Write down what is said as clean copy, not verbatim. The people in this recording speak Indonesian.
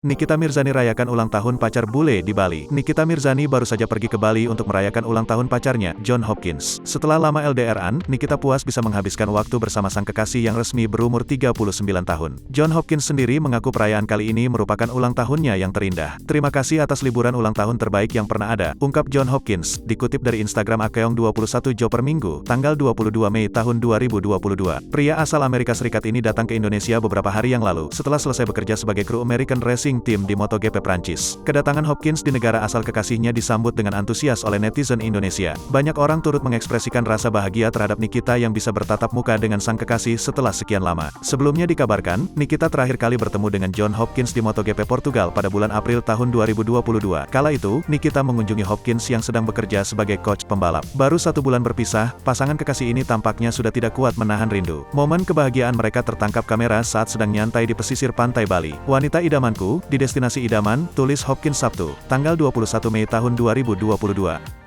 Nikita Mirzani rayakan ulang tahun pacar bule di Bali. Nikita Mirzani baru saja pergi ke Bali untuk merayakan ulang tahun pacarnya, John Hopkins. Setelah lama LDR-an, Nikita puas bisa menghabiskan waktu bersama sang kekasih yang resmi berumur 39 tahun. John Hopkins sendiri mengaku perayaan kali ini merupakan ulang tahunnya yang terindah. Terima kasih atas liburan ulang tahun terbaik yang pernah ada, ungkap John Hopkins, dikutip dari Instagram Akeong 21 Jo per Minggu, tanggal 22 Mei tahun 2022. Pria asal Amerika Serikat ini datang ke Indonesia beberapa hari yang lalu, setelah selesai bekerja sebagai kru American Racing Team di MotoGP Prancis. Kedatangan Hopkins di negara asal kekasihnya disambut dengan antusias oleh netizen Indonesia. Banyak orang turut mengekspresikan rasa bahagia terhadap Nikita yang bisa bertatap muka dengan sang kekasih setelah sekian lama. Sebelumnya dikabarkan, Nikita terakhir kali bertemu dengan John Hopkins di MotoGP Portugal pada bulan April tahun 2022. Kala itu, Nikita mengunjungi Hopkins yang sedang bekerja sebagai coach pembalap. Baru 1 bulan berpisah, pasangan kekasih ini tampaknya sudah tidak kuat menahan rindu. Momen kebahagiaan mereka tertangkap kamera saat sedang nyantai di pesisir pantai Bali. Wanita idamanku, di destinasi idaman, tulis Hopkins Sabtu, tanggal 21 Mei tahun 2022.